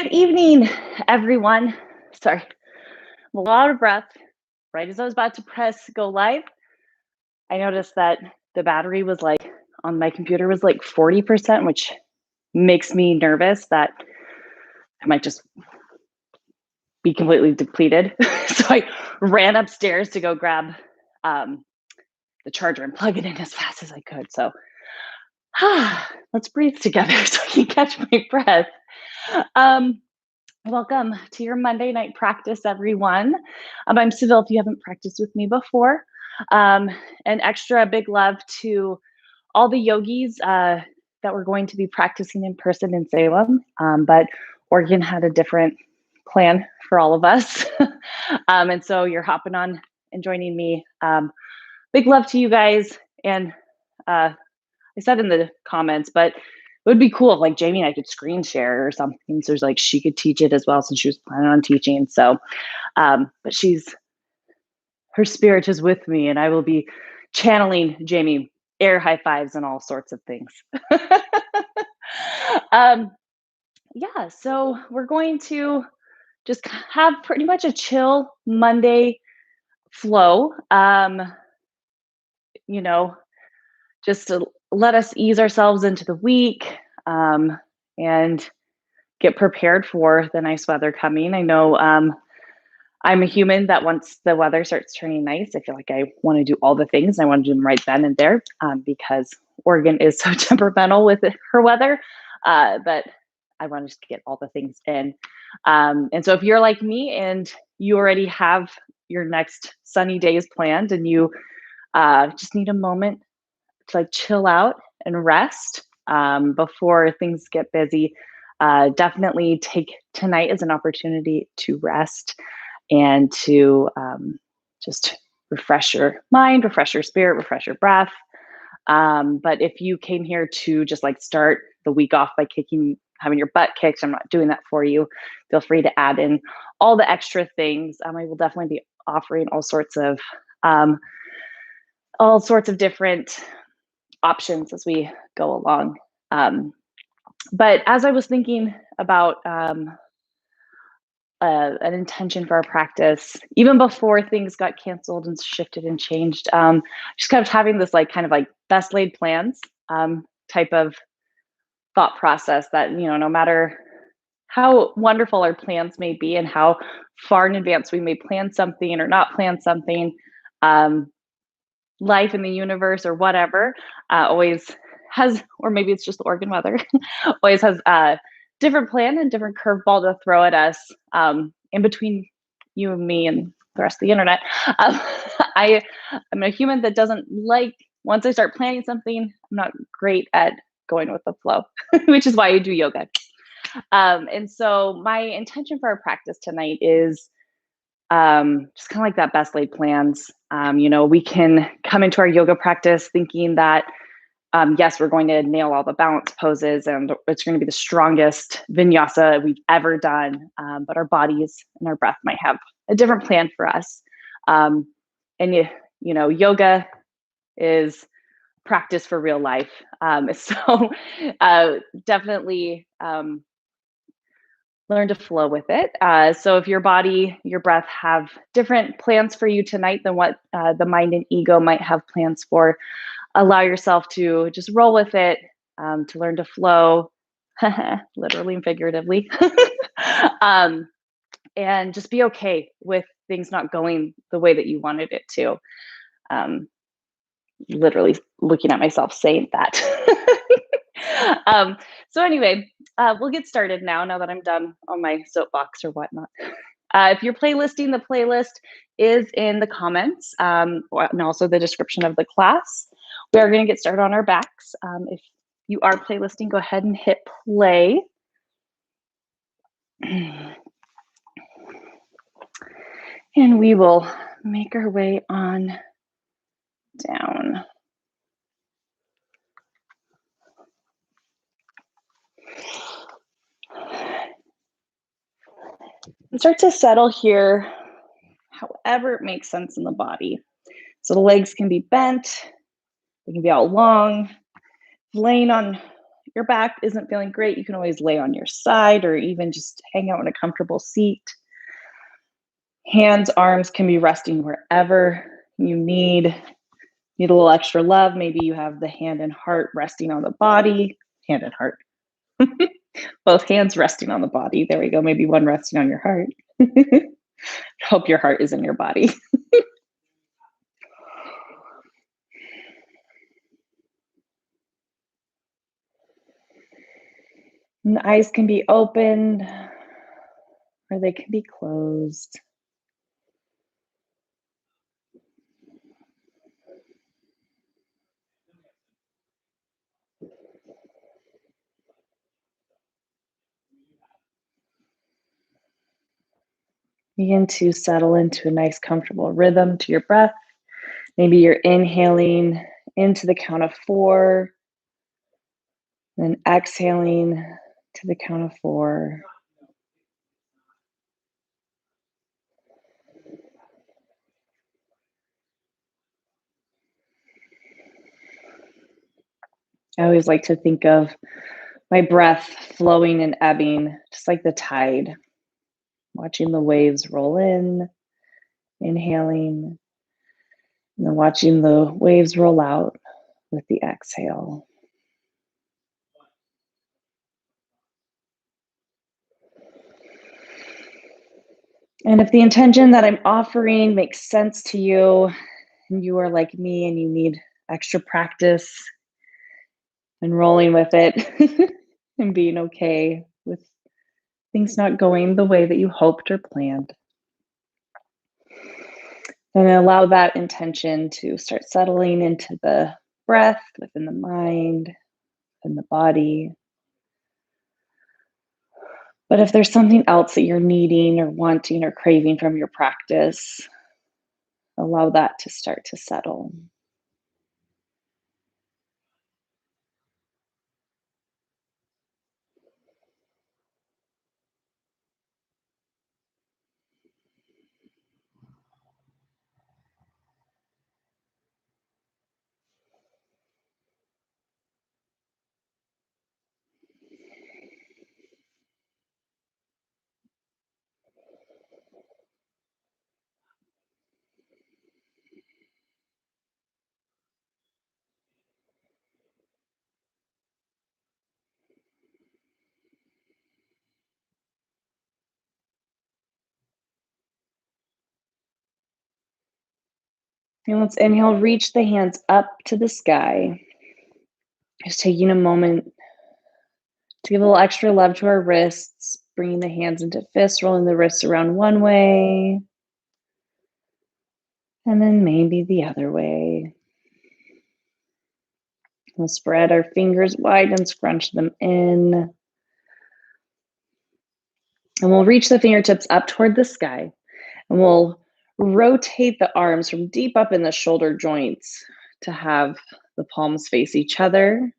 Good evening, everyone. Sorry, I'm a lot of breath. Right as I was about to press go live, I noticed that the battery was like on my computer was like 40%, which makes me nervous that I might just be completely depleted. So I ran upstairs to go grab um, the charger and plug it in as fast as I could. So let's breathe together so I can catch my breath. Um, Welcome to your Monday night practice, everyone. I'm Seville if you haven't practiced with me before. An extra big love to all the yogis that were going to be practicing in person in Salem, but Oregon had a different plan for all of us. And so you're hopping on and joining me. Big love to you guys. And I said in the comments, but it would be cool if like Jamie and I could screen share or something. So there's like she could teach it as well since she was planning on teaching. So, but her spirit is with me, and I will be channeling Jamie air high fives and all sorts of things. um, yeah, so we're going to just have pretty much a chill Monday flow. You know, just to let us ease ourselves into the week and get prepared for the nice weather coming. I know I'm a human that once the weather starts turning nice, I feel like I want to do all the things. I want to do them right then and there because Oregon is so temperamental with her weather. But I want to just get all the things in. And so if you're like me and you already have your next sunny days planned and you just need a moment to like chill out and rest before things get busy, definitely take tonight as an opportunity to rest and to just refresh your mind, refresh your spirit, refresh your breath. But if you came here to just like start the week off by having your butt kicked, I'm not doing that for you. Feel free to add in all the extra things. I will definitely be offering all sorts of different options as we go along. But as I was thinking about an intention for our practice, even before things got canceled and shifted and changed, just kind of having this like kind of like best laid plans type of thought process that, you know, no matter how wonderful our plans may be and how far in advance we may plan something or not plan something, life in the universe or whatever always has, or maybe it's just the Oregon weather, always has a different plan and different curveball to throw at us in between you and me and the rest of the internet. I'm a human that doesn't like, once I start planning something, I'm not great at going with the flow, which is why I do yoga. And so my intention for our practice tonight is just kind of like that best laid plans. We can come into our yoga practice thinking that, yes, we're going to nail all the balance poses and it's going to be the strongest vinyasa we've ever done. But our bodies and our breath might have a different plan for us. Yoga is practice for real life. So definitely learn to flow with it. So if your body, your breath have different plans for you tonight than what the mind and ego might have plans for, allow yourself to just roll with it, to learn to flow, literally and figuratively, and just be okay with things not going the way that you wanted it to. Literally looking at myself saying that. So anyway, we'll get started now that I'm done on my soapbox or whatnot. If you're playlisting, the playlist is in the comments and also the description of the class. We are going to get started on our backs. If you are playlisting, go ahead and hit play. And we will make our way on down. And start to settle here, however it makes sense in the body. So the legs can be bent, they can be out long, laying on your back isn't feeling great, you can always lay on your side or even just hang out in a comfortable seat. Hands, arms can be resting wherever you need. Need a little extra love. Maybe you have the hand and heart resting on the body. Hand and heart. Both hands resting on the body. There we go. Maybe one resting on your heart. Hope your heart is in your body. And the eyes can be open or they can be closed. Begin to settle into a nice, comfortable rhythm to your breath. Maybe you're inhaling into the count of 4, then exhaling to the count of 4. I always like to think of my breath flowing and ebbing, just like the tide, watching the waves roll in, inhaling, and then watching the waves roll out with the exhale. And if the intention that I'm offering makes sense to you, and you are like me and you need extra practice and rolling with it and being okay with things not going the way that you hoped or planned, then allow that intention to start settling into the breath, within the mind, in the body. But if there's something else that you're needing or wanting or craving from your practice, allow that to start to settle. And let's inhale, reach the hands up to the sky. Just taking a moment to give a little extra love to our wrists, bringing the hands into fists, rolling the wrists around one way, and then maybe the other way. We'll spread our fingers wide and scrunch them in. And we'll reach the fingertips up toward the sky. And we'll rotate the arms from deep up in the shoulder joints to have the palms face each other.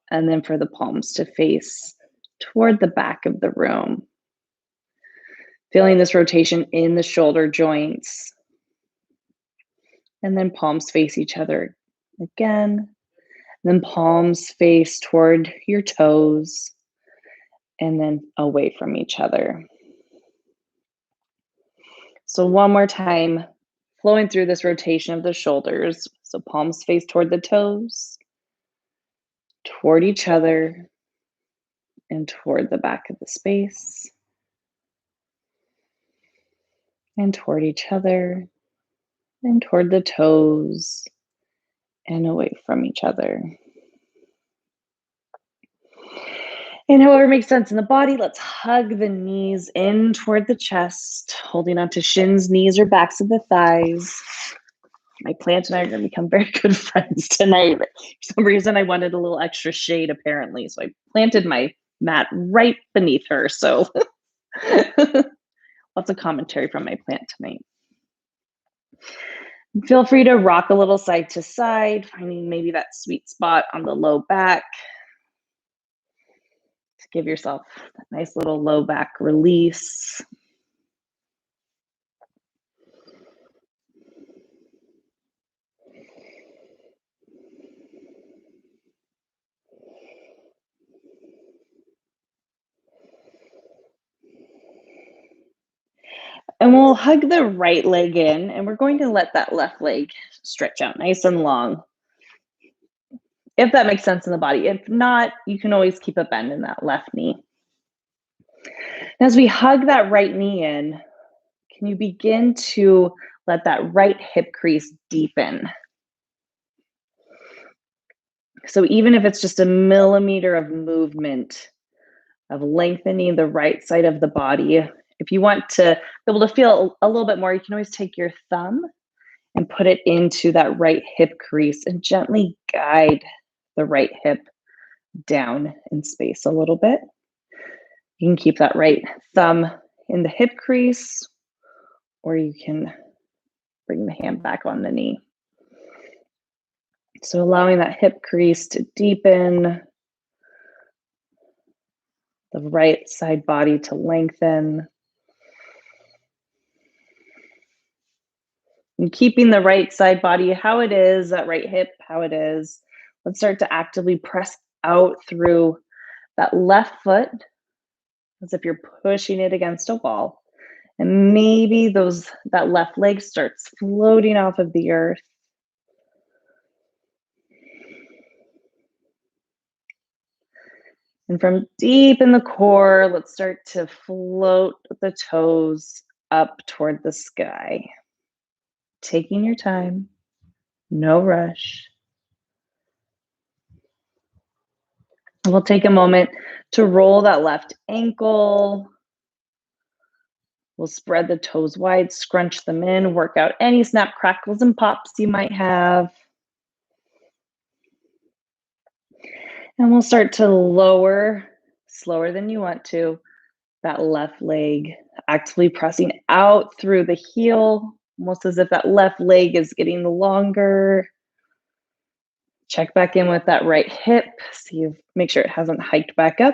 And then for the palms to face toward the back of the room. Feeling this rotation in the shoulder joints. And then palms face each other again. Then palms face toward your toes and then away from each other. So one more time, flowing through this rotation of the shoulders. So palms face toward the toes, toward each other, and toward the back of the space. And toward each other, and toward the toes, and away from each other. And however makes sense in the body, let's hug the knees in toward the chest, holding onto shins, knees, or backs of the thighs. My plant and I are going to become very good friends tonight. For some reason, I wanted a little extra shade, apparently. So I planted my mat right beneath her. So lots of commentary from my plant tonight. Feel free to rock a little side to side, finding maybe that sweet spot on the low back. To give yourself that nice little low back release. And we'll hug the right leg in, and we're going to let that left leg stretch out nice and long. If that makes sense in the body. If not, you can always keep a bend in that left knee. As we hug that right knee in, can you begin to let that right hip crease deepen? So even if it's just a millimeter of movement, of lengthening the right side of the body, if you want to be able to feel a little bit more, you can always take your thumb and put it into that right hip crease and gently guide the right hip down in space a little bit. You can keep that right thumb in the hip crease, or you can bring the hand back on the knee. So allowing that hip crease to deepen, the right side body to lengthen. And keeping the right side body how it is, that right hip how it is. Let's start to actively press out through that left foot as if you're pushing it against a wall. And maybe that left leg starts floating off of the earth. And from deep in the core, let's start to float the toes up toward the sky. Taking your time, no rush. We'll take a moment to roll that left ankle. We'll spread the toes wide, scrunch them in, work out any snap, crackles, and pops you might have. And we'll start to lower, slower than you want to, that left leg, actively pressing out through the heel, almost as if that left leg is getting longer. Check back in with that right hip, make sure it hasn't hiked back up.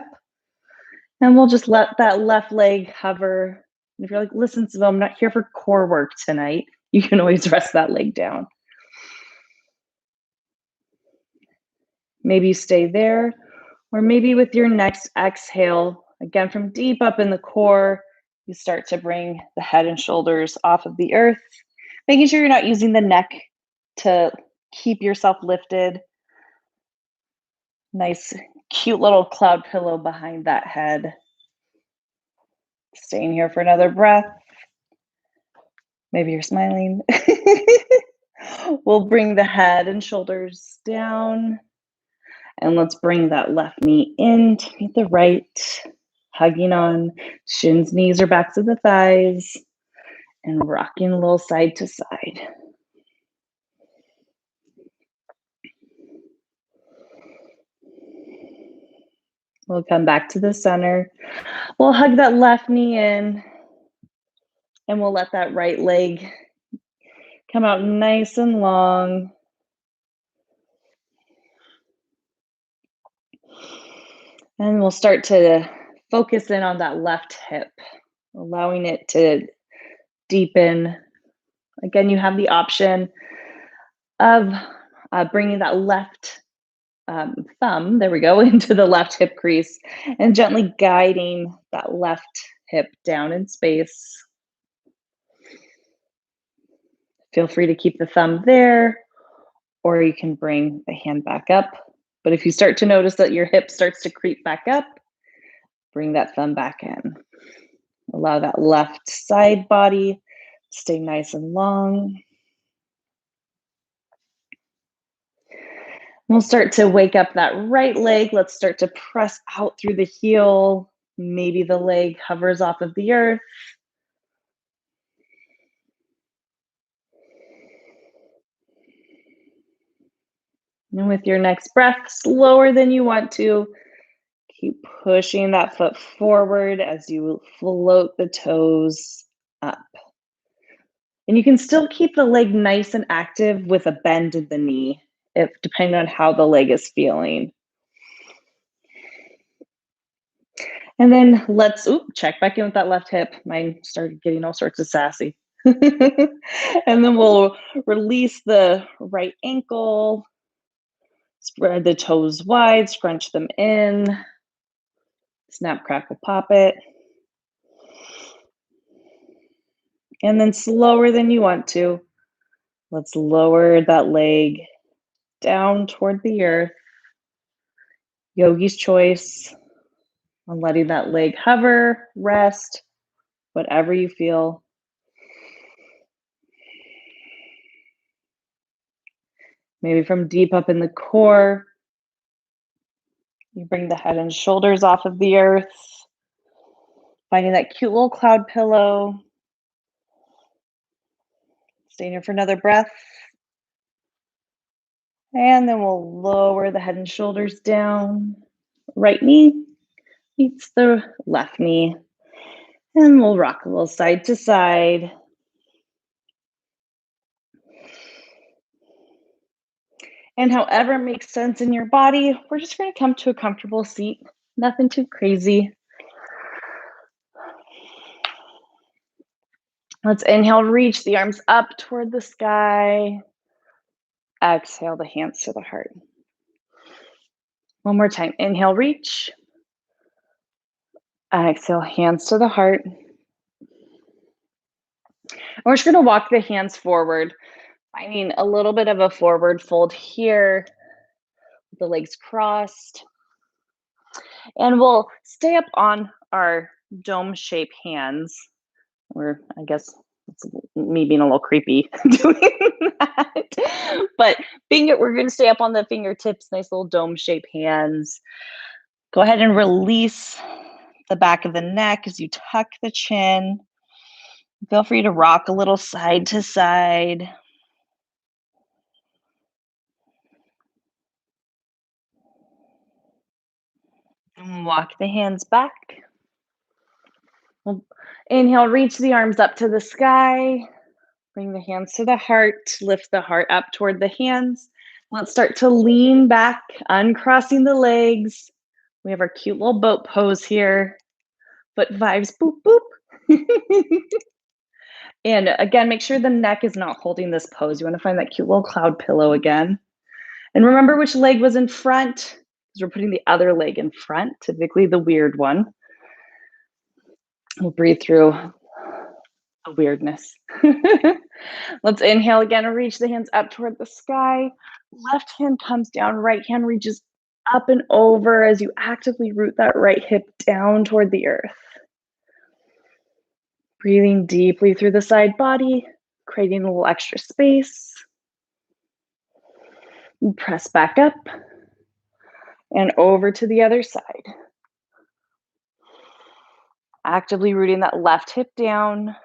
And we'll just let that left leg hover. And if you're like, listen, Seville, I'm not here for core work tonight, you can always rest that leg down. Maybe you stay there, or maybe with your next exhale, again, from deep up in the core, you start to bring the head and shoulders off of the earth, making sure you're not using the neck to keep yourself lifted. Nice, cute little cloud pillow behind that head. Staying here for another breath. Maybe you're smiling. We'll bring the head and shoulders down. And let's bring that left knee in to meet the right, hugging on shins, knees, or backs of the thighs, and rocking a little side to side. We'll come back to the center. We'll hug that left knee in, and we'll let that right leg come out nice and long. And we'll start to focus in on that left hip, allowing it to deepen. Again, you have the option of bringing that left thumb, there we go, into the left hip crease and gently guiding that left hip down in space. Feel free to keep the thumb there, or you can bring the hand back up. But if you start to notice that your hip starts to creep back up, bring that thumb back in. Allow that left side body to stay nice and long. We'll start to wake up that right leg. Let's start to press out through the heel. Maybe the leg hovers off of the earth. And with your next breath, slower than you want to, keep pushing that foot forward as you float the toes up. And you can still keep the leg nice and active with a bend in the knee, depending on how the leg is feeling. And then let's check back in with that left hip. Mine started getting all sorts of sassy. And then we'll release the right ankle, spread the toes wide, scrunch them in, snap, crackle, pop it. And then slower than you want to, let's lower that leg down toward the earth. Yogi's choice on letting that leg hover, rest, whatever you feel. Maybe from deep up in the core, you bring the head and shoulders off of the earth, finding that cute little cloud pillow. Staying here for another breath. And then we'll lower the head and shoulders down. Right knee meets the left knee. And we'll rock a little side to side. And however makes sense in your body, we're just going to come to a comfortable seat. Nothing too crazy. Let's inhale, reach the arms up toward the sky. Exhale, the hands to the heart. One more time. Inhale, reach. Exhale, hands to the heart. And we're just going to walk the hands forward, finding a little bit of a forward fold here, with the legs crossed. And we'll stay up on our dome-shaped hands. Or I guess it's me being a little creepy doing that. But we're going to stay up on the fingertips, nice little dome-shaped hands. Go ahead and release the back of the neck as you tuck the chin. Feel free to rock a little side to side. And walk the hands back. We'll inhale, reach the arms up to the sky. Bring the hands to the heart. Lift the heart up toward the hands. Let's start to lean back, uncrossing the legs. We have our cute little boat pose here. Foot vibes, boop, boop. And again, make sure the neck is not holding this pose. You want to find that cute little cloud pillow again. And remember which leg was in front, because we're putting the other leg in front, typically the weird one. We'll breathe through the weirdness. Let's inhale again and reach the hands up toward the sky. Left hand comes down, right hand reaches up and over as you actively root that right hip down toward the earth. Breathing deeply through the side body, creating a little extra space. And press back up and over to the other side. Actively rooting that left hip down.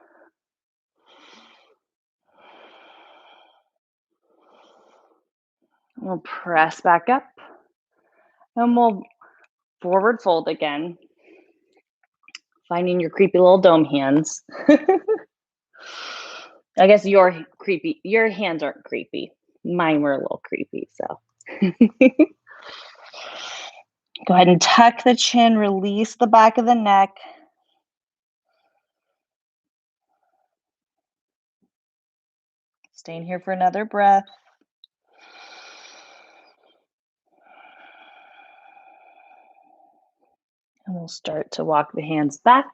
We'll press back up and we'll forward fold again. Finding your creepy little dome hands. I guess your hands aren't creepy. Mine were a little creepy, so. Go ahead and tuck the chin, release the back of the neck. Staying here for another breath. And we'll start to walk the hands back.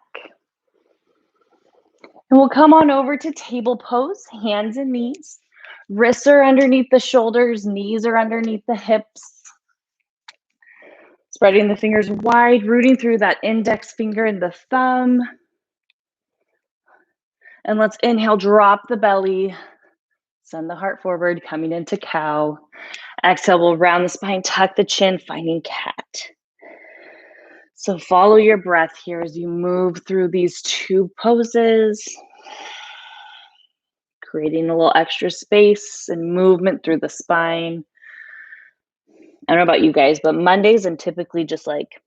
And we'll come on over to table pose, hands and knees. Wrists are underneath the shoulders, knees are underneath the hips. Spreading the fingers wide, rooting through that index finger and the thumb. And let's inhale, drop the belly. Send the heart forward, coming into cow. Exhale, we'll round the spine, tuck the chin, finding cat. So follow your breath here as you move through these two poses. Creating a little extra space and movement through the spine. I don't know about you guys, but Mondays I'm typically just like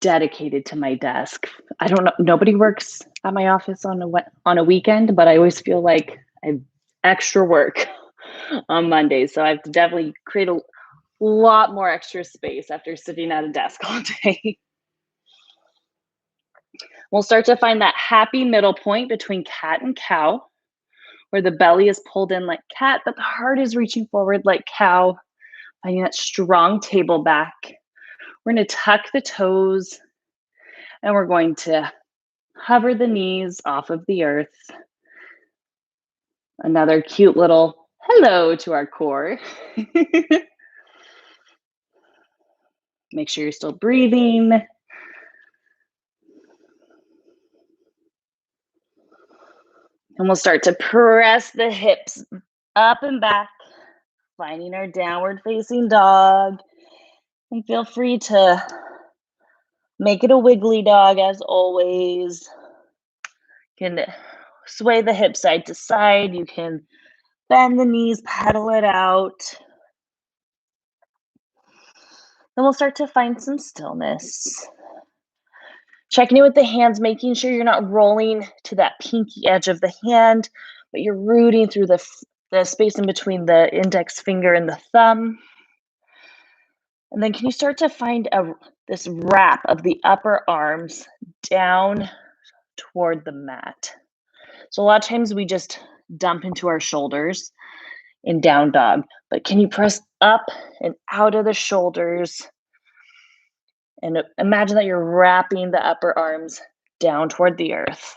dedicated to my desk. I don't know, nobody works at my office on a weekend, but I always feel like I have extra work on Mondays. So I have to definitely create a lot more extra space after sitting at a desk all day. We'll start to find that happy middle point between cat and cow, where the belly is pulled in like cat, but the heart is reaching forward like cow, finding that strong table back. We're going to tuck the toes, and we're going to Hover the knees off of the earth. Another cute little hello to our core. Make sure you're still breathing. And we'll start to press the hips up and back, finding our downward facing dog. And feel free to make it a wiggly dog as always. You can sway the hips side to side. You can bend the knees, pedal it out. Then we'll start to find some stillness. Checking in with the hands, making sure you're not rolling to that pinky edge of the hand, but you're rooting through the space in between the index finger and the thumb. And then can you start to find this wrap of the upper arms down toward the mat? So a lot of times we just dump into our shoulders in down dog, but can you press up and out of the shoulders? And imagine that you're wrapping the upper arms down toward the earth.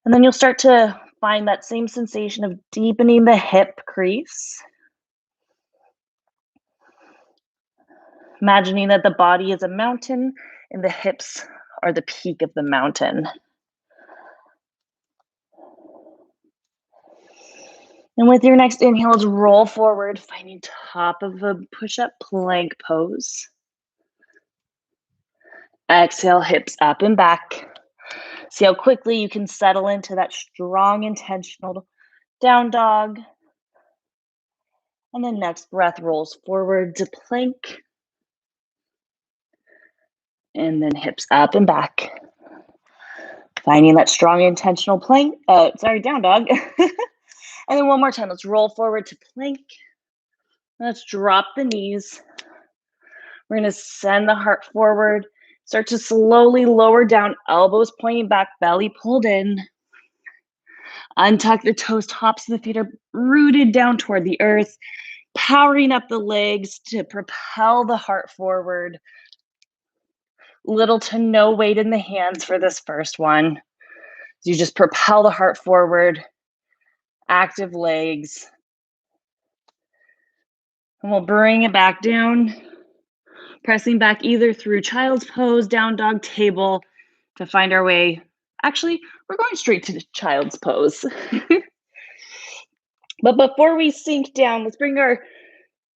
And then you'll start to find that same sensation of deepening the hip crease. Imagining that the body is a mountain and the hips are the peak of the mountain. And with your next inhale, let's roll forward, finding top of a push-up plank pose. Exhale, hips up and back. See how quickly you can settle into that strong, intentional down dog. And then next breath rolls forward to plank. And then hips up and back. Finding that strong, intentional plank. Down dog. And then one more time, let's roll forward to plank. Let's drop the knees. We're going to send the heart forward. Start to slowly lower down, elbows pointing back, belly pulled in. Untuck the toes, tops of the feet are rooted down toward the earth. Powering up the legs to propel the heart forward. Little to no weight in the hands for this first one. You just propel the heart forward. Active legs. And we'll bring it back down. Pressing back either through child's pose, down dog, table to find our way. Actually, we're going straight to the child's pose. But before we sink down, let's bring our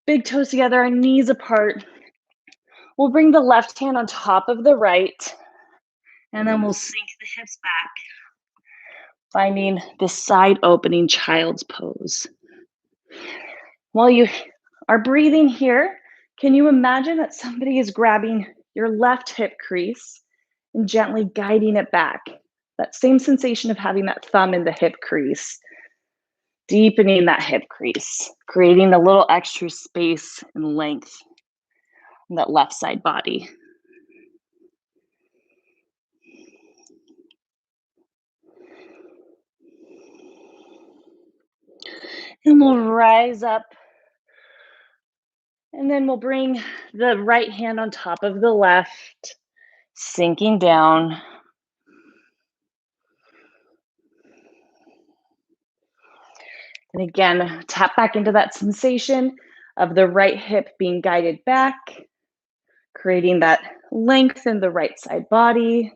big toes together, our knees apart. We'll bring the left hand on top of the right, and then we'll sink the hips back, finding the side opening child's pose. While you are breathing here, can you imagine that somebody is grabbing your left hip crease and gently guiding it back? That same sensation of having that thumb in the hip crease, deepening that hip crease, creating a little extra space and length in that left side body. And we'll rise up. And then we'll bring the right hand on top of the left, sinking down. And again, tap back into that sensation of the right hip being guided back, creating that length in the right side body,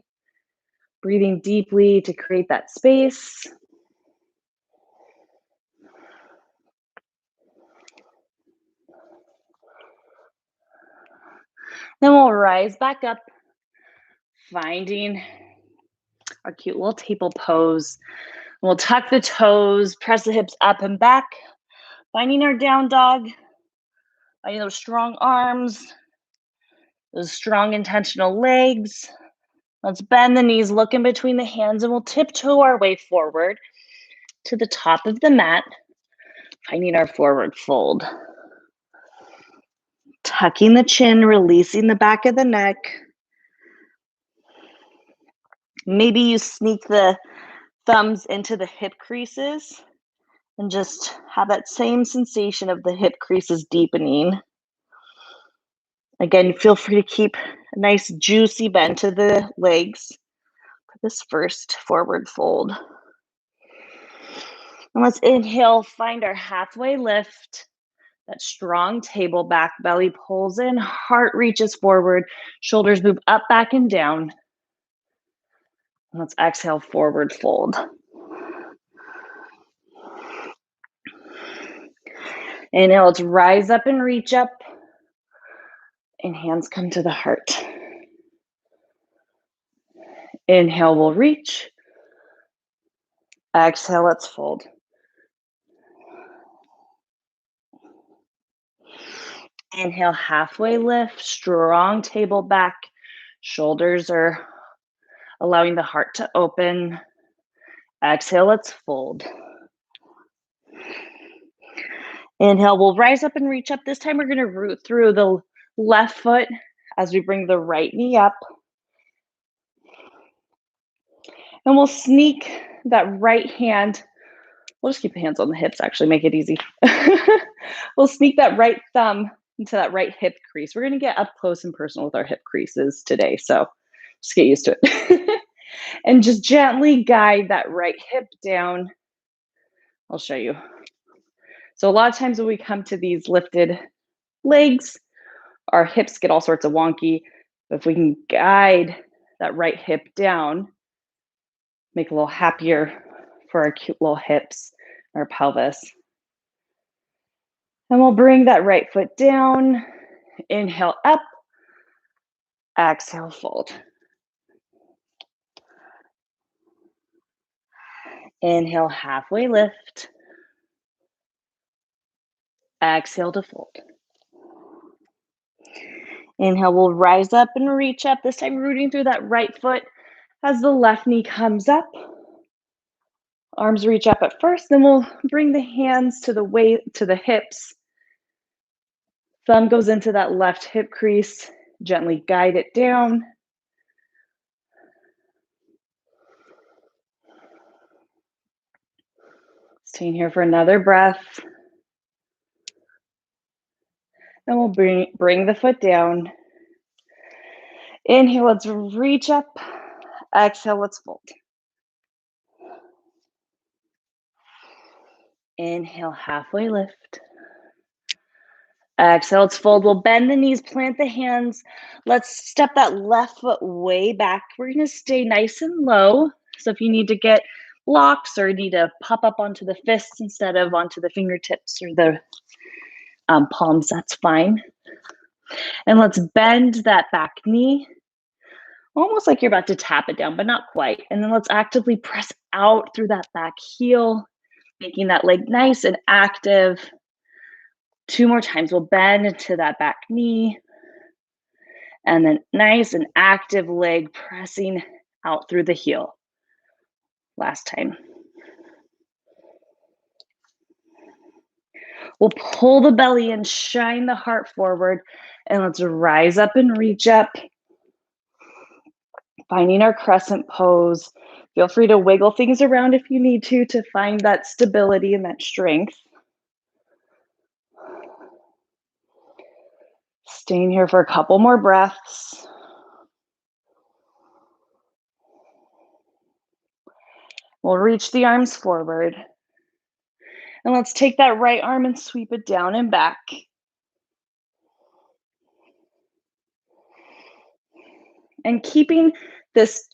breathing deeply to create that space. Then we'll rise back up, finding our cute little table pose. We'll tuck the toes, press the hips up and back, finding our down dog, finding those strong arms, those strong intentional legs. Let's bend the knees, look in between the hands, and we'll tiptoe our way forward to the top of the mat, finding our forward fold. Tucking the chin, releasing the back of the neck. Maybe you sneak the thumbs into the hip creases and just have that same sensation of the hip creases deepening. Again, feel free to keep a nice juicy bend to the legs. this first forward fold. And let's inhale, find our halfway lift. That strong table back, belly pulls in, heart reaches forward, shoulders move up, back, and down. And let's exhale, forward fold. Inhale, let's rise up and reach up. And hands come to the heart. Inhale, we'll reach. Exhale, let's fold. Inhale, halfway lift, strong table back. Shoulders are allowing the heart to open. Exhale, let's fold. Inhale, we'll rise up and reach up. This time we're going to root through the left foot as we bring the right knee up. And we'll sneak that right hand. We'll just keep the hands on the hips, actually, make it easy. We'll sneak that right thumb into that right hip crease. We're going to get up close and personal with our hip creases today, so just get used to it. And just gently guide that right hip down. I'll show you. So a lot of times when we come to these lifted legs, our hips get all sorts of wonky. But if we can guide that right hip down, make it a little happier for our cute little hips, our pelvis. And we'll bring that right foot down. Inhale up. Exhale, fold. Inhale, halfway lift. Exhale to fold. Inhale, we'll rise up and reach up, this time rooting through that right foot as the left knee comes up. Arms reach up at first, then we'll bring the hands to the hips. Thumb goes into that left hip crease. Gently guide it down. Staying here for another breath. And we'll bring the foot down. Inhale, let's reach up. Exhale, let's fold. Inhale, halfway lift. Exhale, let's fold. We'll bend the knees, plant the hands. Let's step that left foot way back. We're going to stay nice and low. So if you need to get blocks or need to pop up onto the fists instead of onto the fingertips or the palms, that's fine. And let's bend that back knee, almost like you're about to tap it down, but not quite. And then let's actively press out through that back heel, making that leg nice and active. 2 more times. We'll bend into that back knee. And then nice and active leg pressing out through the heel. Last time. We'll pull the belly in, shine the heart forward, and let's rise up and reach up. Finding our crescent pose. Feel free to wiggle things around if you need to find that stability and that strength. Staying here for a couple more breaths. We'll reach the arms forward. And let's take that right arm and sweep it down and back. And keeping this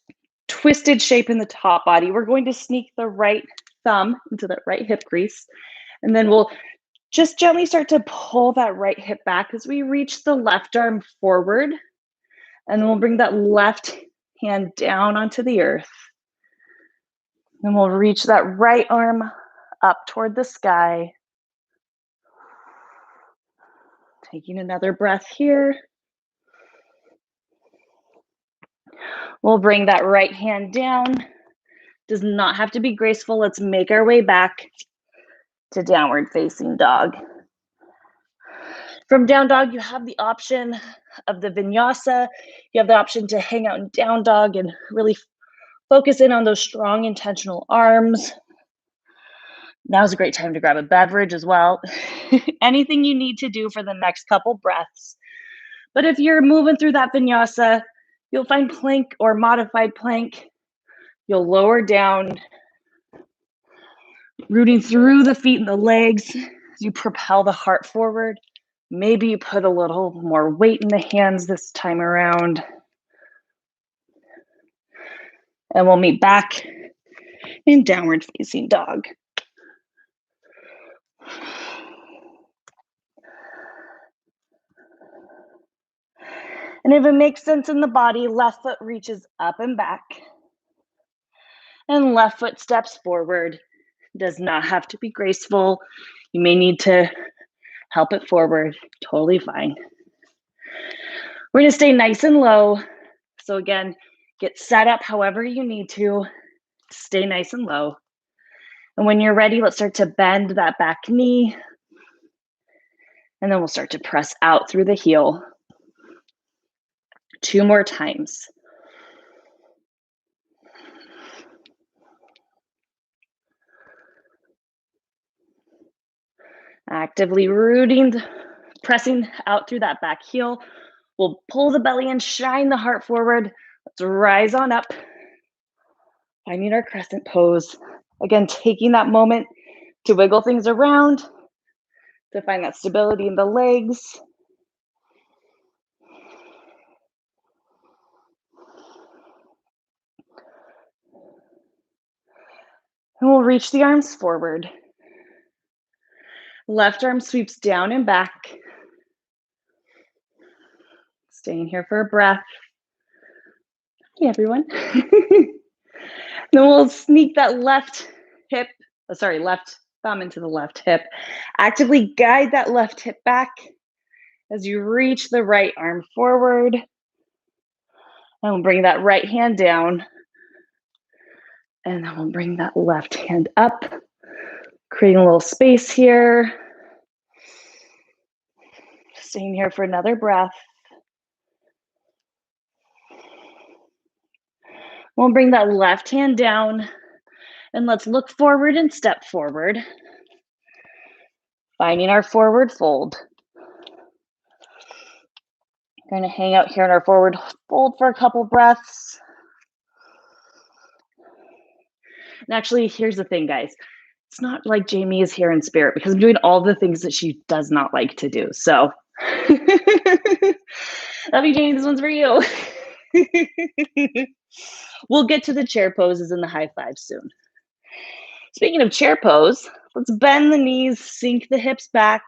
twisted shape in the top body, we're going to sneak the right thumb into that right hip crease. And then we'll just gently start to pull that right hip back as we reach the left arm forward. And then we'll bring that left hand down onto the earth. Then we'll reach that right arm up toward the sky. Taking another breath here. We'll bring that right hand down. Does not have to be graceful. Let's make our way back to downward facing dog. From down dog, you have the option of the vinyasa. You have the option to hang out in down dog and really focus in on those strong intentional arms. Now's a great time to grab a beverage as well. Anything you need to do for the next couple breaths. But if you're moving through that vinyasa, you'll find plank or modified plank. You'll lower down, rooting through the feet and the legs as you propel the heart forward. Maybe you put a little more weight in the hands this time around. And we'll meet back in downward facing dog. And if it makes sense in the body, left foot reaches up and back. And left foot steps forward. Does not have to be graceful. You may need to help it forward. Totally fine. We're going to stay nice and low. So again, get set up however you need to. Stay nice and low. And when you're ready, let's start to bend that back knee. And then we'll start to press out through the heel. 2 more times. Actively rooting, pressing out through that back heel. We'll pull the belly in, shine the heart forward. Let's rise on up. Finding our crescent pose. Again, taking that moment to wiggle things around, to find that stability in the legs. And we'll reach the arms forward. Left arm sweeps down and back. Staying here for a breath. Hey, everyone. Then we'll sneak that left thumb into the left hip. Actively guide that left hip back as you reach the right arm forward. And we'll bring that right hand down. And then we'll bring that left hand up, creating a little space here. Staying here for another breath. We'll bring that left hand down and let's look forward and step forward. Finding our forward fold. Going to hang out here in our forward fold for a couple breaths. And actually, here's the thing, guys. It's not like Jamie is here in spirit because I'm doing all the things that she does not like to do. So, love you, Jamie. This one's for you. We'll get to the chair poses and the high five soon. Speaking of chair pose, let's bend the knees, sink the hips back.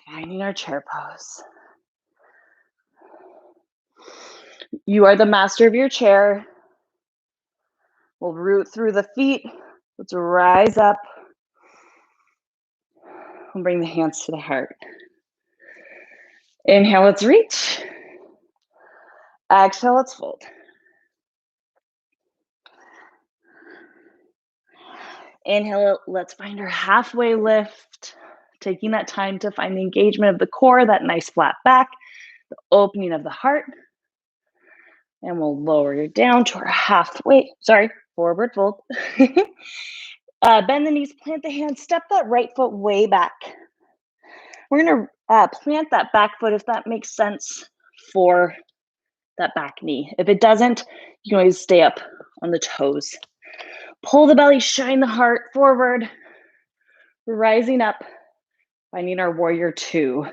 Finding our chair pose. You are the master of your chair. We'll root through the feet. Let's rise up. We'll bring the hands to the heart. Inhale, let's reach. Exhale, let's fold. Inhale, let's find our halfway lift. Taking that time to find the engagement of the core, that nice flat back, the opening of the heart. And we'll lower you down to our forward fold. Bend the knees, plant the hands, step that right foot way back. We're gonna plant that back foot if that makes sense for that back knee. If it doesn't, you can always stay up on the toes. Pull the belly, shine the heart forward, rising up, finding our warrior 2.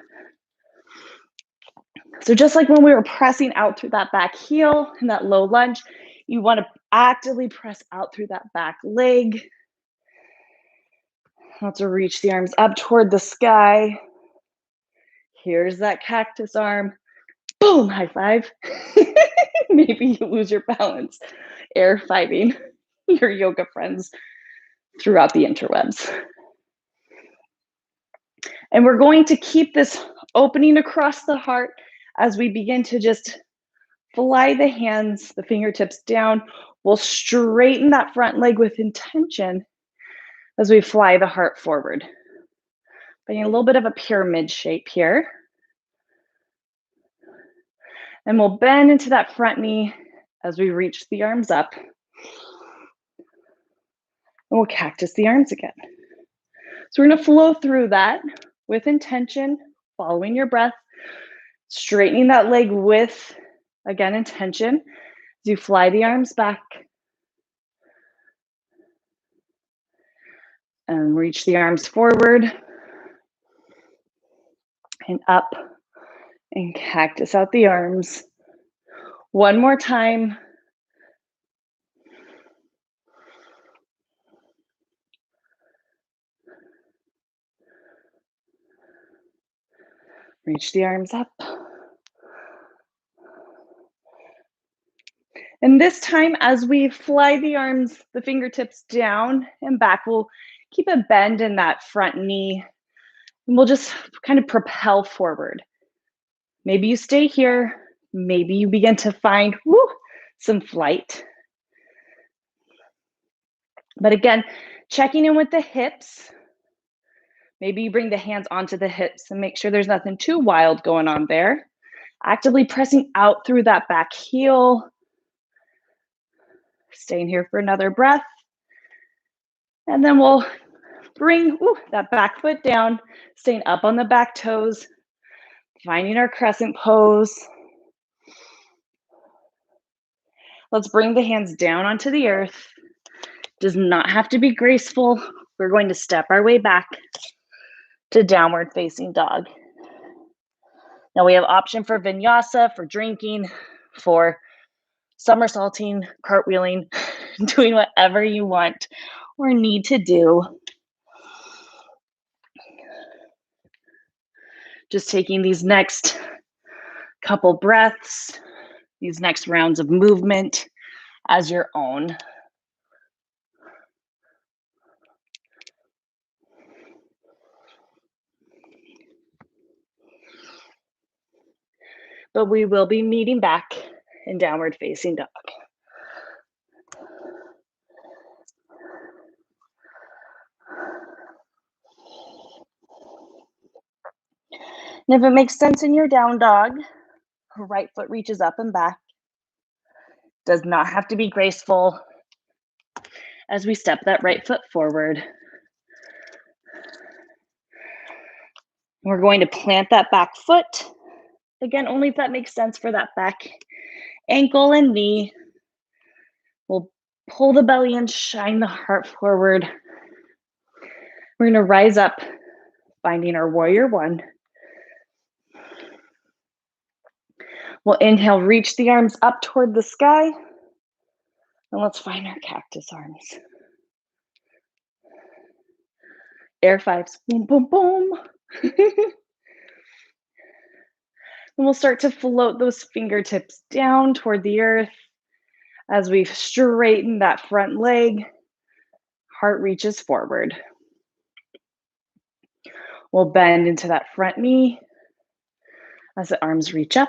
So just like when we were pressing out through that back heel and that low lunge, you want to actively press out through that back leg. Let's reach the arms up toward the sky. Here's that cactus arm. Boom, high five. Maybe you lose your balance. Air fiving your yoga friends throughout the interwebs. And we're going to keep this opening across the heart as we begin to just fly the hands, the fingertips down. We'll straighten that front leg with intention as we fly the heart forward. Bringing a little bit of a pyramid shape here. And we'll bend into that front knee as we reach the arms up. And we'll cactus the arms again. So we're going to flow through that with intention, following your breath, straightening that leg with, again, intention. As you fly the arms back and reach the arms forward and up and cactus out the arms. One more time. Reach the arms up. And this time, as we fly the arms, the fingertips down and back, we'll keep a bend in that front knee. And we'll just kind of propel forward. Maybe you stay here. Maybe you begin to find some flight. But again, checking in with the hips. Maybe you bring the hands onto the hips and make sure there's nothing too wild going on there. Actively pressing out through that back heel. Staying here for another breath. And then we'll bring that back foot down, staying up on the back toes, finding our crescent pose. Let's bring the hands down onto the earth. Does not have to be graceful. We're going to step our way back to downward facing dog. Now we have option for vinyasa, for drinking, for somersaulting, cartwheeling, doing whatever you want or need to do. Just taking these next couple breaths, these next rounds of movement as your own. But we will be meeting back in downward facing dog. And if it makes sense in your down dog, right foot reaches up and back. Does not have to be graceful as we step that right foot forward. We're going to plant that back foot. Again, only if that makes sense for that back ankle and knee. We'll pull the belly in, shine the heart forward. We're going to rise up, finding our warrior one. We'll inhale, reach the arms up toward the sky. And let's find our cactus arms. Air fives, boom, boom, boom. And we'll start to float those fingertips down toward the earth as we straighten that front leg. Heart reaches forward. We'll bend into that front knee as the arms reach up.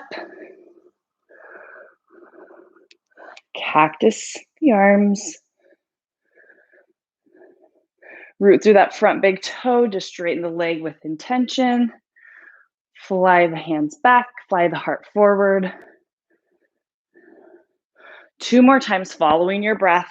Cactus the arms. Root through that front big toe to straighten the leg with intention. Fly the hands back, fly the heart forward. 2 more times following your breath.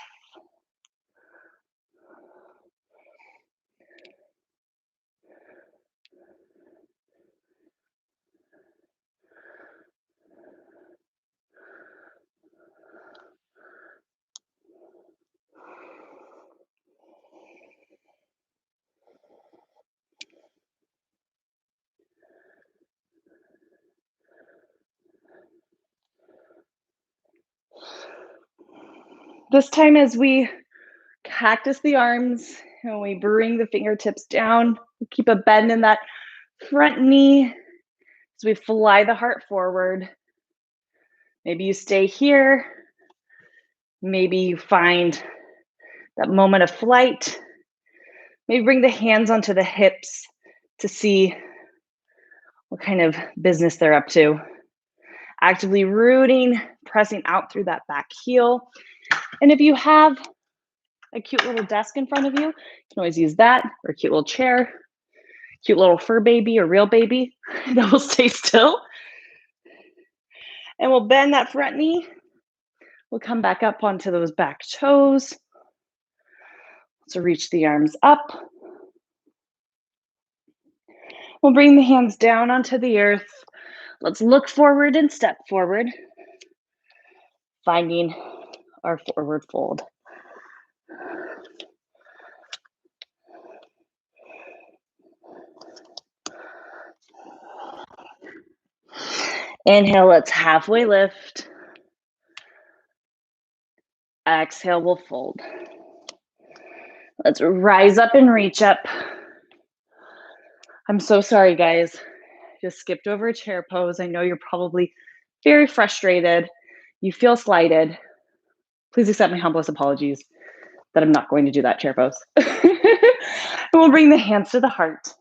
This time as we cactus the arms and we bring the fingertips down, we keep a bend in that front knee as we fly the heart forward. Maybe you stay here. Maybe you find that moment of flight. Maybe bring the hands onto the hips to see what kind of business they're up to. Actively rooting, pressing out through that back heel. And if you have a cute little desk in front of you, you can always use that, or a cute little chair, cute little fur baby or real baby that will stay still. And we'll bend that front knee. We'll come back up onto those back toes. So reach the arms up. We'll bring the hands down onto the earth. Let's look forward and step forward. finding our forward fold. Inhale, let's halfway lift. Exhale, we'll fold. Let's rise up and reach up. I'm so sorry, guys. Just skipped over a chair pose. I know you're probably very frustrated. You feel slighted. Please accept my humblest apologies that I'm not going to do that chair pose. And we'll bring the hands to the heart.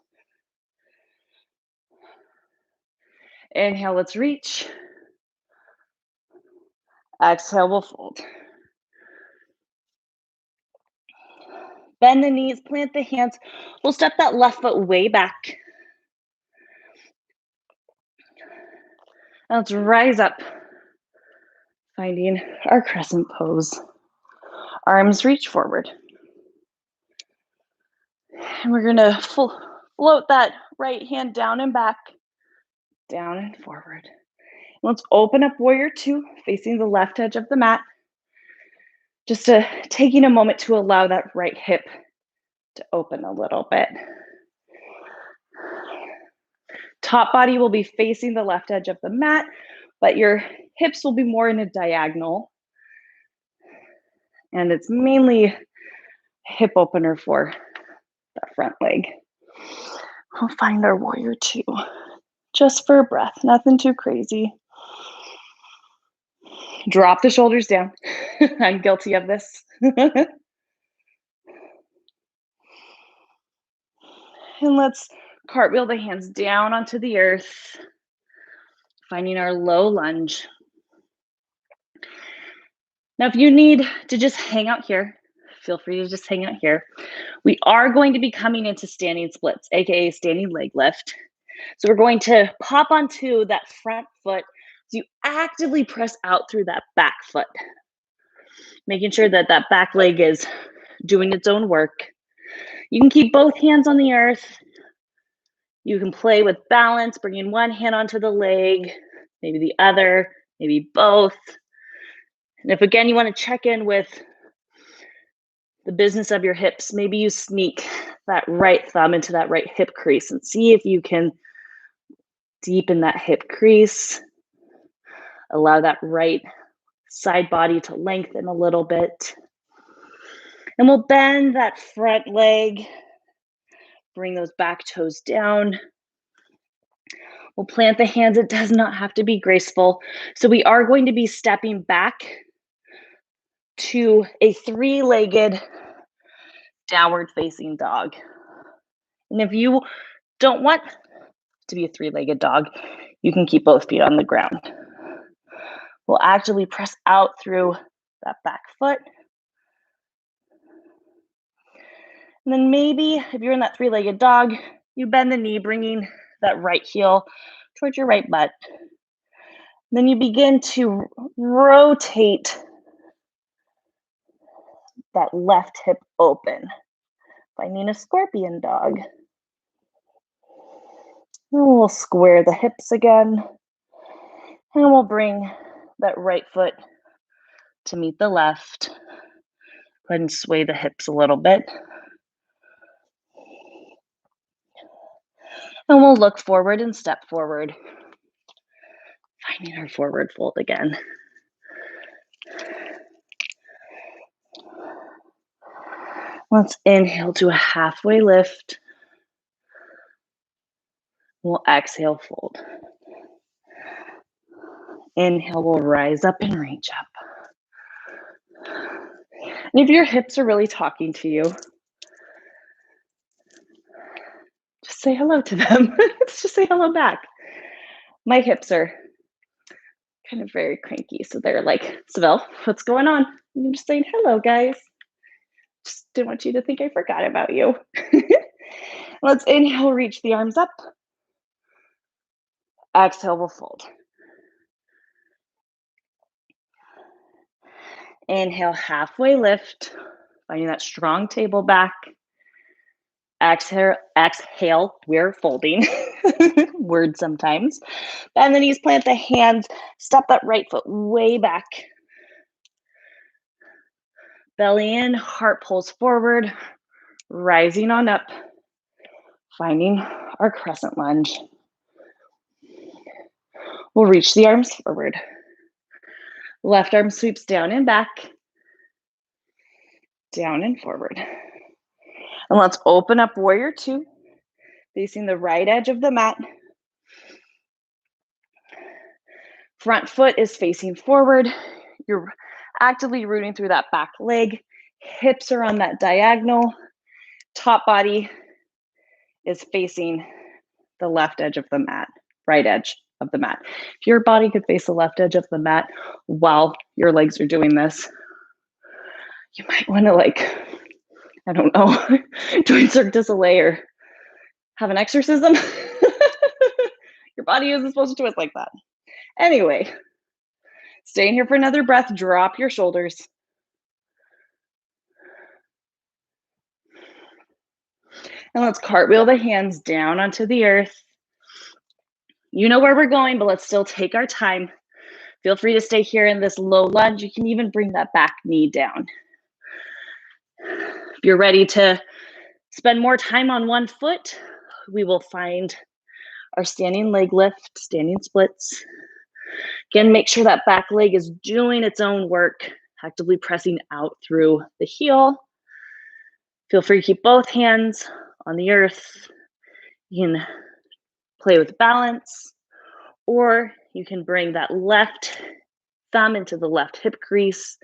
Inhale, let's reach. Exhale, we'll fold. Bend the knees, plant the hands. We'll step that left foot way back. And let's rise up, finding our crescent pose. Arms reach forward. And we're gonna float that right hand down and back, down and forward. Let's open up warrior two, facing the left edge of the mat. Just taking a moment to allow that right hip to open a little bit. Top body will be facing the left edge of the mat, but your hips will be more in a diagonal. And it's mainly hip opener for that front leg. We'll find our warrior two, just for a breath, nothing too crazy. Drop the shoulders down. I'm guilty of this. And let's cartwheel the hands down onto the earth, finding our low lunge. Now, if you need to just hang out here, feel free to just hang out here. We are going to be coming into standing splits, aka standing leg lift. So we're going to pop onto that front foot. So you actively press out through that back foot, making sure that that back leg is doing its own work. You can keep both hands on the earth. You can play with balance, bringing one hand onto the leg, maybe the other, maybe both. And if again, you want to check in with the business of your hips, maybe you sneak that right thumb into that right hip crease and see if you can deepen that hip crease. Allow that right side body to lengthen a little bit. And we'll bend that front leg, bring those back toes down. We'll plant the hands. It does not have to be graceful. So we are going to be stepping back to a three-legged downward facing dog. And if you don't want to be a three-legged dog, you can keep both feet on the ground. We'll actually press out through that back foot. And then maybe if you're in that three-legged dog, you bend the knee, bringing that right heel towards your right butt. Then you begin to rotate that left hip open, finding a scorpion dog. And we'll square the hips again. And we'll bring that right foot to meet the left. Go ahead and sway the hips a little bit. And we'll look forward and step forward, finding our forward fold again. Let's inhale to a halfway lift. We'll exhale, fold. Inhale, we'll rise up and reach up. And if your hips are really talking to you, just say hello to them. Let's just say hello back. My hips are kind of very cranky, so they're like, Seville, what's going on? And I'm just saying, hello, guys. Just didn't want you to think I forgot about you. Let's inhale, reach the arms up. Exhale, we'll fold. Inhale, halfway lift, finding that strong table back. Exhale, we're folding. Word sometimes. Bend the knees, plant the hands, step that right foot way back. Belly in, heart pulls forward, rising on up, finding our crescent lunge. We'll reach the arms forward. Left arm sweeps down and back, down and forward. And let's open up warrior two, facing the right edge of the mat. Front foot is facing forward. You're actively rooting through that back leg. Hips are on that diagonal. Top body is facing the left edge of the mat, right edge of the mat. If your body could face the left edge of the mat while your legs are doing this, you might want to, like, I don't know, join Cirque du Soleil or have an exorcism. Your body isn't supposed to twist like that. Anyway, stay in here for another breath. Drop your shoulders. And let's cartwheel the hands down onto the earth. You know where we're going, but let's still take our time. Feel free to stay here in this low lunge. You can even bring that back knee down. If you're ready to spend more time on one foot, we will find our standing leg lift, standing splits. Again, make sure that back leg is doing its own work, actively pressing out through the heel. Feel free to keep both hands on the earth. You can play with balance, or you can bring that left thumb into the left hip crease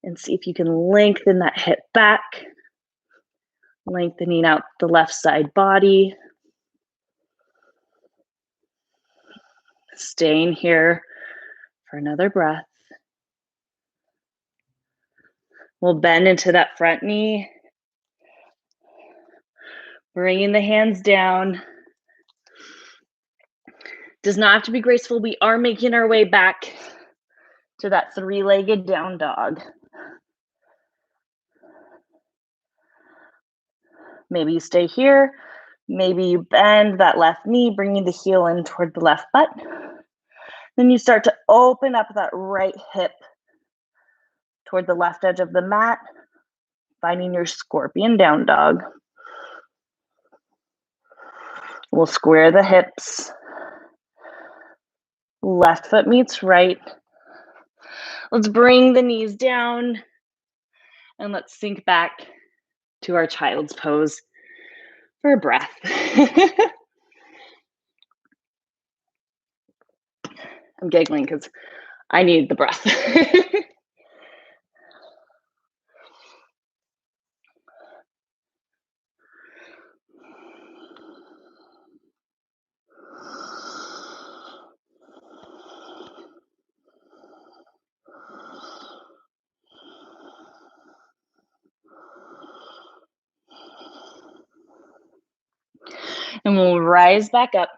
and see if you can lengthen that hip back, lengthening out the left side body. Staying here for another breath. We'll bend into that front knee, bringing the hands down. Does not have to be graceful. We are making our way back to that three-legged down dog. Maybe you stay here. Maybe you bend that left knee, bringing the heel in toward the left butt. Then you start to open up that right hip toward the left edge of the mat, finding your scorpion down dog. We'll square the hips. Left foot meets right. Let's bring the knees down and let's sink back to our child's pose for a breath. I'm giggling because I need the breath. And we'll rise back up,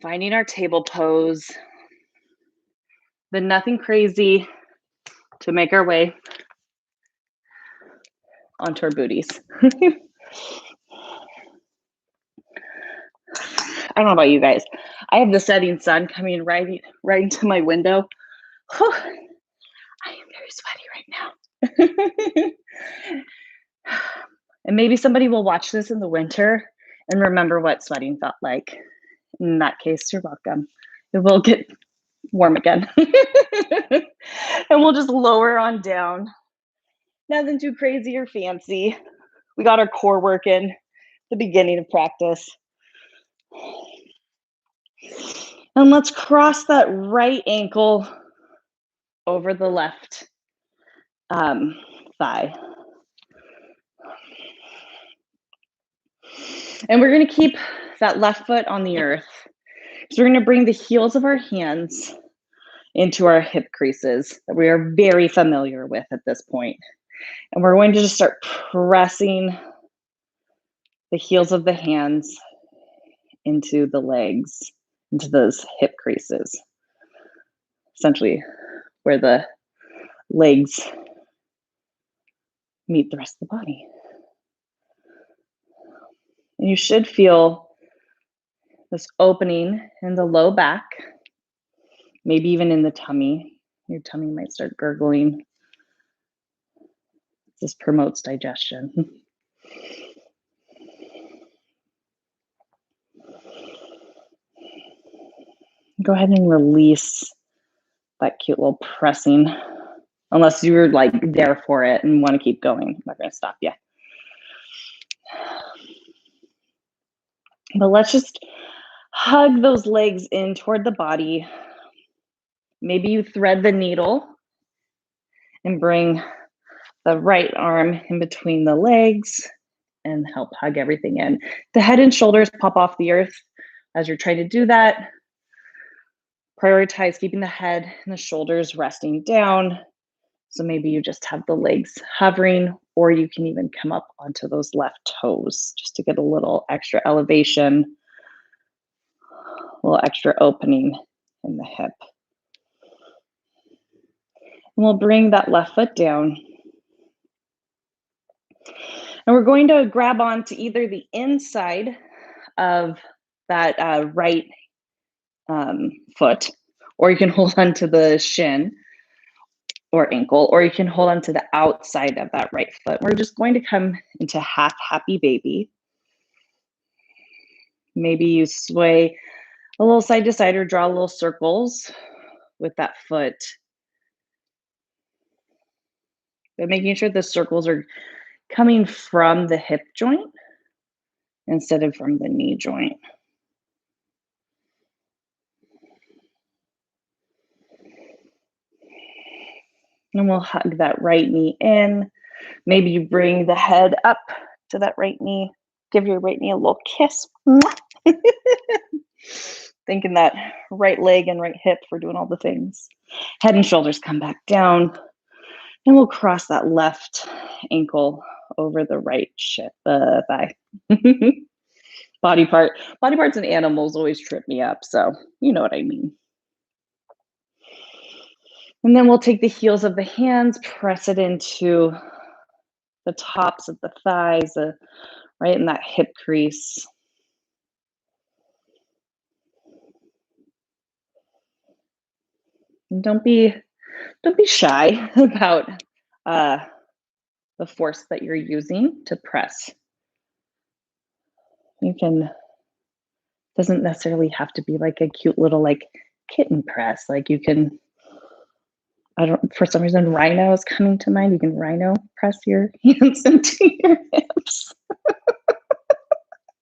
finding our table pose. Then nothing crazy to make our way onto our booties. I don't know about you guys. I have the setting sun coming right into my window. Whew. I am very sweaty right now. And maybe somebody will watch this in the winter and remember what sweating felt like. In that case, you're welcome. It will get warm again. And we'll just lower on down. Nothing too crazy or fancy. We got our core work in the beginning of practice. And let's cross that right ankle over the left thigh. And we're going to keep that left foot on the earth. So we're going to bring the heels of our hands into our hip creases that we are very familiar with at this point. And we're going to just start pressing the heels of the hands into the legs, into those hip creases, essentially where the legs meet the rest of the body. And you should feel this opening in the low back, maybe even in the tummy. Your tummy might start gurgling. This promotes digestion. Go ahead and release that cute little pressing, unless you're like there for it and want to keep going. I'm not going to stop you. But let's just hug those legs in toward the body. Maybe you thread the needle and bring the right arm in between the legs and help hug everything in. The head and shoulders pop off the earth. As you're trying to do that, prioritize keeping the head and the shoulders resting down. So maybe you just have the legs hovering, or you can even come up onto those left toes just to get a little extra elevation, a little extra opening in the hip. And we'll bring that left foot down. And we're going to grab onto either the inside of that right foot, or you can hold on to the shin or ankle, or you can hold on to the outside of that right foot. We're just going to come into half happy baby. Maybe you sway a little side to side or draw little circles with that foot. But making sure the circles are coming from the hip joint instead of from the knee joint. And we'll hug that right knee in. Maybe you bring the head up to that right knee. Give your right knee a little kiss. Thinking that right leg and right hip for doing all the things. Head and shoulders come back down. And we'll cross that left ankle over the right thigh. Body parts in animals always trip me up, so you know what I mean. And then we'll take the heels of the hands, press it into the tops of the thighs, right in that hip crease. And don't be shy about the force that you're using to press. You can, doesn't necessarily have to be like a cute little like kitten press. Like you can, for some reason, rhino is coming to mind. You can rhino press your hands into your hips.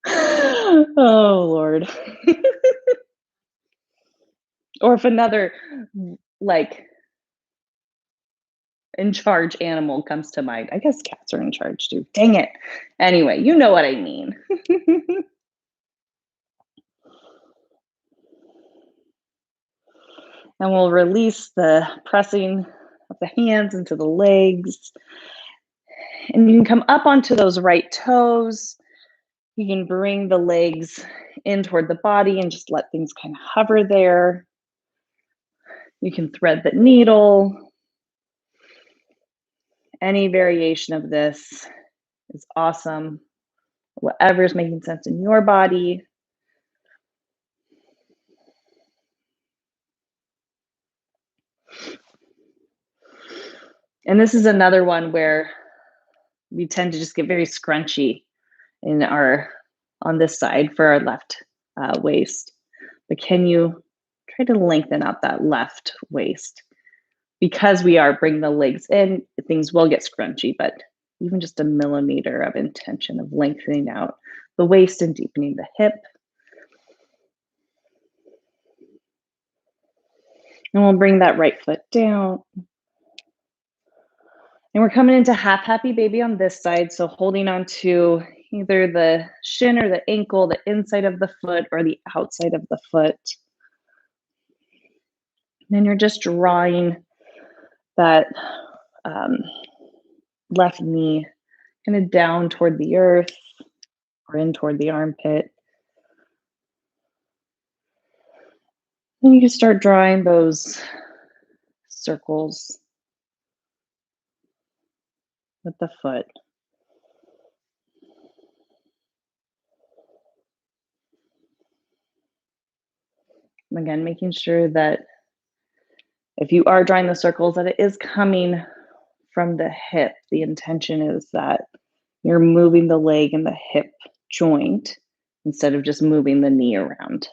Oh, Lord. Or if another like in charge animal comes to mind. I guess cats are in charge too. Dang it. Anyway, you know what I mean. And we'll release the pressing of the hands into the legs. And you can come up onto those right toes. You can bring the legs in toward the body and just let things kind of hover there. You can thread the needle. Any variation of this is awesome. Whatever is making sense in your body. And this is another one where we tend to just get very scrunchy on this side for our left waist. But can you try to lengthen out that left waist? Because we are bringing the legs in, things will get scrunchy, but even just a millimeter of intention of lengthening out the waist and deepening the hip. And we'll bring that right foot down. And we're coming into half happy baby on this side. So holding on to either the shin or the ankle, the inside of the foot or the outside of the foot. And then you're just drawing that left knee kind of down toward the earth or in toward the armpit. And you can start drawing those circles with the foot. And again, making sure that if you are drawing the circles, that it is coming from the hip. The intention is that you're moving the leg and the hip joint instead of just moving the knee around.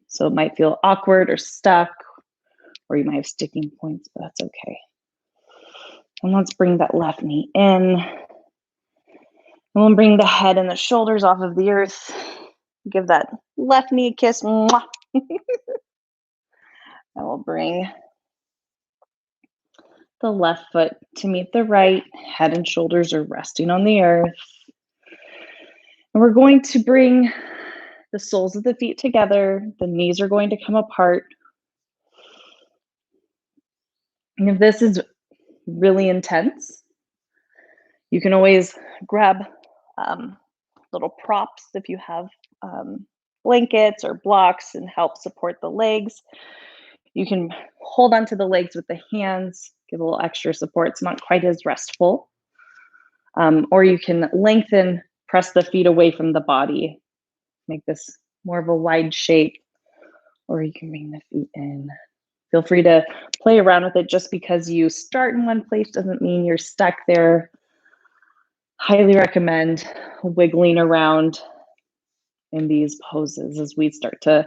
So it might feel awkward or stuck, or you might have sticking points, but that's okay. And let's bring that left knee in. And we'll bring the head and the shoulders off of the earth. Give that left knee a kiss. Mwah. And we'll bring the left foot to meet the right. Head and shoulders are resting on the earth. And we're going to bring the soles of the feet together. The knees are going to come apart. And if this is really intense, you can always grab little props if you have blankets or blocks and help support the legs. You can hold onto the legs with the hands, give a little extra support. It's not quite as restful. Or you can lengthen, press the feet away from the body, make this more of a wide shape, or you can bring the feet in. Feel free to play around with it. Just because you start in one place doesn't mean you're stuck there. Highly recommend wiggling around in these poses as we start to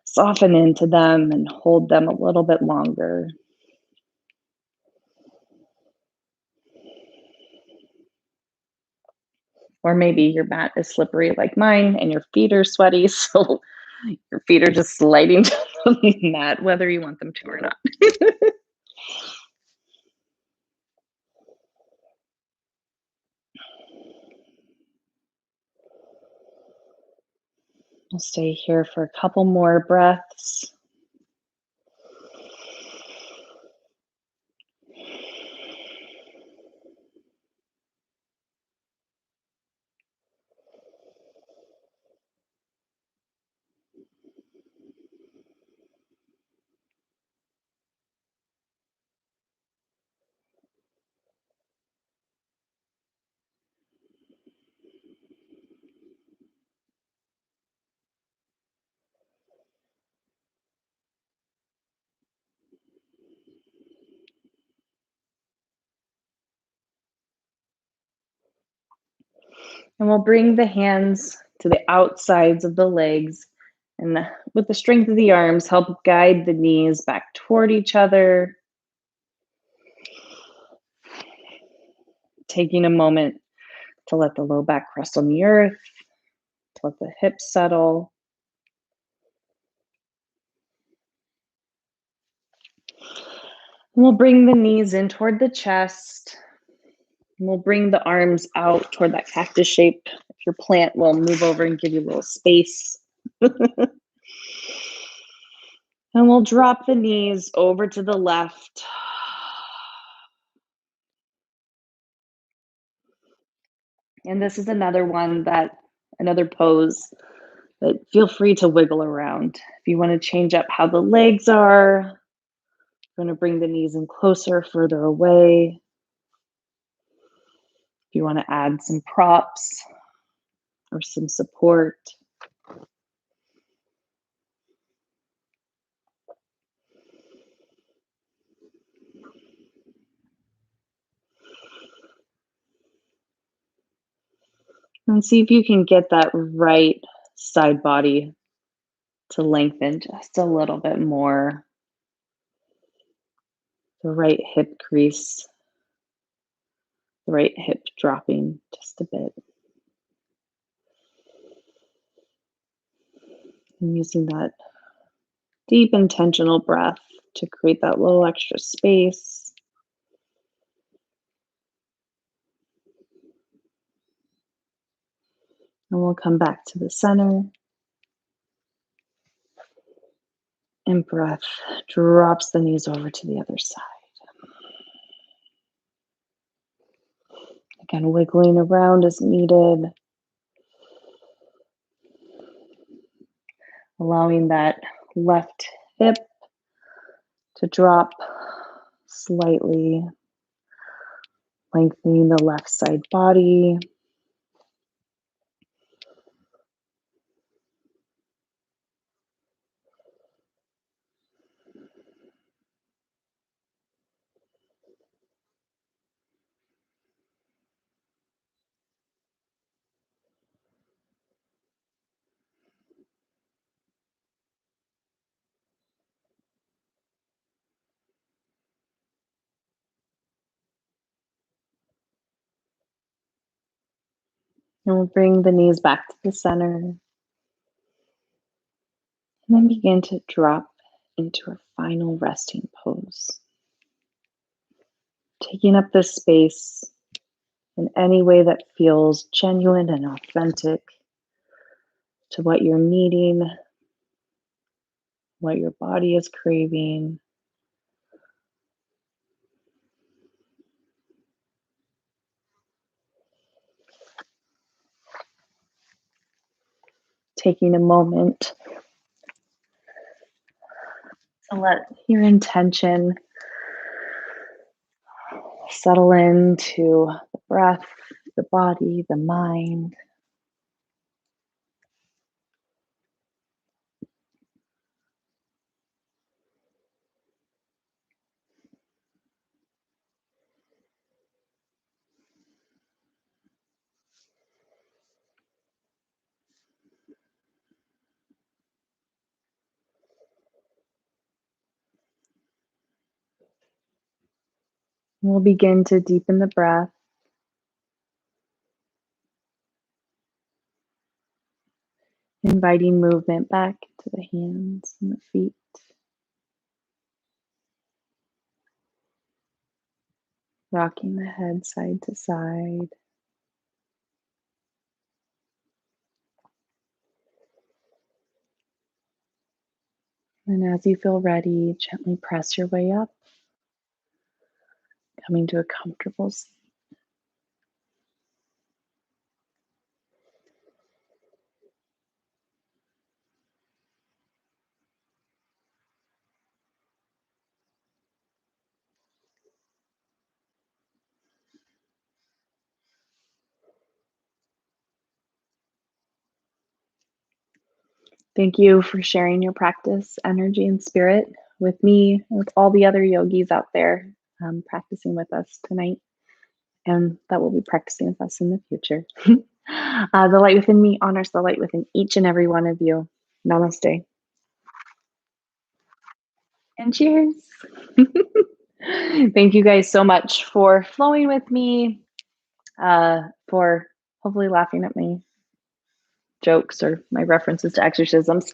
soften into them and hold them a little bit longer. Or maybe your mat is slippery like mine and your feet are sweaty, so your feet are just sliding down the mat, whether you want them to or not. We'll stay here for a couple more breaths. And we'll bring the hands to the outsides of the legs, and with the strength of the arms, help guide the knees back toward each other. Taking a moment to let the low back rest on the earth, to let the hips settle. And we'll bring the knees in toward the chest. And we'll bring the arms out toward that cactus shape. If your plant will move over and give you a little space. And we'll drop the knees over to the left. And this is another pose that feel free to wiggle around. If you want to change up how the legs are, I'm going to bring the knees in closer, further away. If you want to add some props or some support. And see if you can get that right side body to lengthen just a little bit more. The right hip crease, the right hip dropping just a bit. And using that deep intentional breath to create that little extra space. And we'll come back to the center. And breath drops the knees over to the other side. Again, wiggling around as needed. Allowing that left hip to drop slightly. Lengthening the left side body. And we'll bring the knees back to the center. And then begin to drop into a final resting pose. Taking up this space in any way that feels genuine and authentic to what you're needing, what your body is craving. Taking a moment to let your intention settle into the breath, the body, the mind. We'll begin to deepen the breath. Inviting movement back to the hands and the feet. Rocking the head side to side. And as you feel ready, gently press your way up, coming to a comfortable seat. Thank you for sharing your practice, energy, and spirit with me and with all the other yogis out there practicing with us tonight, and that will be practicing with us in the future. The light within me honors the light within each and every one of you. Namaste. And cheers. Thank you guys so much for flowing with me, for hopefully laughing at my jokes or my references to exorcisms.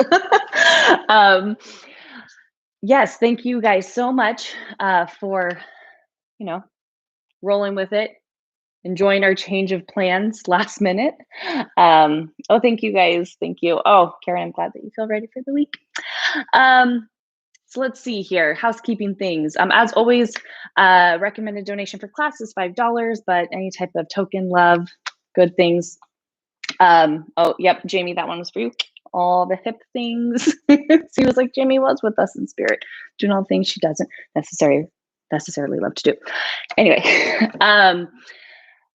Yes, thank you guys so much for, rolling with it, enjoying our change of plans last minute. Oh, thank you guys. Thank you. Oh, Karen, I'm glad that you feel ready for the week. So let's see here. Housekeeping things. As always, recommended donation for class is $5, but any type of token, love, good things. Oh, yep, Jamie, that one was for you. All the hip things. She was like, Jamie was with us in spirit, doing all the things she doesn't necessarily love to do. Anyway,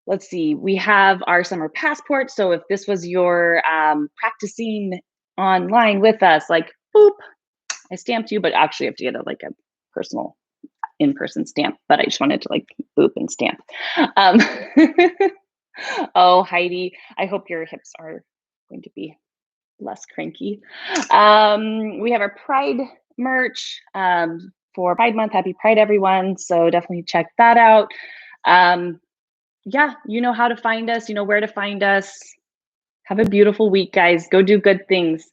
let's see. We have our summer passport. So if this was your practicing online with us, like, boop, I stamped you, but actually you have to get a personal in-person stamp, but I just wanted to boop and stamp. Oh, Heidi, I hope your hips are going to be less cranky. We have our Pride merch for Pride Month. Happy Pride, everyone. So definitely check that out. Yeah, you know how to find us, you know where to find us. Have a beautiful week, guys. Go do good things.